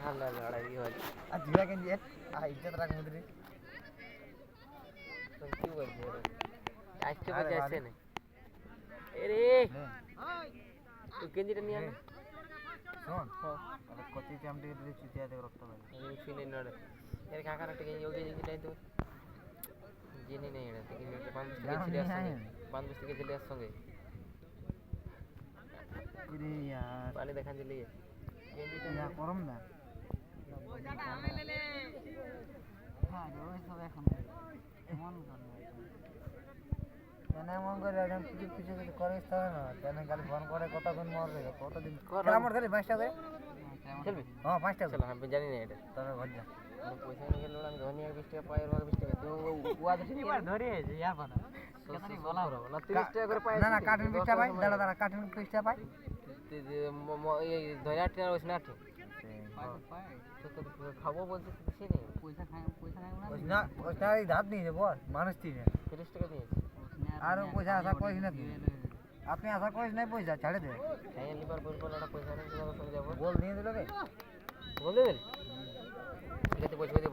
আল্লাহ লড়াই হয় আর জিরা কেন দিয়ে ইজ্জত রাখ মুদ্রি তো কি বলবো আজকে আরে বাজে বাড়ি। আসছে না এরে তুই কেঞ্জিটা নিয়ে আয় না শোন হ্যাঁ আরে কচি চামটি দিয়ে চুতিয়া দেখ রক্ত পাই আমি শুনে নড়ে এর কাকার একটা কেঞ্জি ওকে কেঞ্জিটা তো জেনে নেই এটা থেকে নিতে 50 থেকে ছিড়ে আসছে 50 থেকে ছিড়ে আসছে সঙ্গে ইরে यार পানি দেখান দিলি কেঞ্জিটা ইয়া করম না হ্যাঁ ওই সব এখন মন করে মন করে একদম কিছু কিছু কিছু করিস তো না কেন খালি ফোন করে কতক্ষণ মরবে কতদিন খেলা মর ধরে 5টা করে চলবি হ্যাঁ 5টা চলো আমি জানি না এটা তবে ঘর যা আমি পয়সা নিয়ে গেল আমি ধনিয়া 20 টাকা পাই আর 20 টাকা তো ওয়া দিছি এবার ধরে আছে ইয়ার পানা বলা না 30 টাকা করে পাই না না কার্টুন 20টা পাই দাঁড়া দাঁড়া কার্টুন 20টা পাই এই ধনিয়া টাকা হইছে না ঠিক তো খাবো বলতে দিছি না পয়সা খাই না পয়সা এই ধার নিয়ে যাব মানুষ তিন 30 টাকা দিয়েছি আর পয়সা আশা করিস না তুই আপনি আশা করিস না পয়সা ছাড়ে দে খাইয়া লিবার বলবো না পয়সা নেই তোমার সঙ্গে যাবো বল নিয়ে দিল রে বল দেবেন ঠিক আছে পয়সা দিয়ে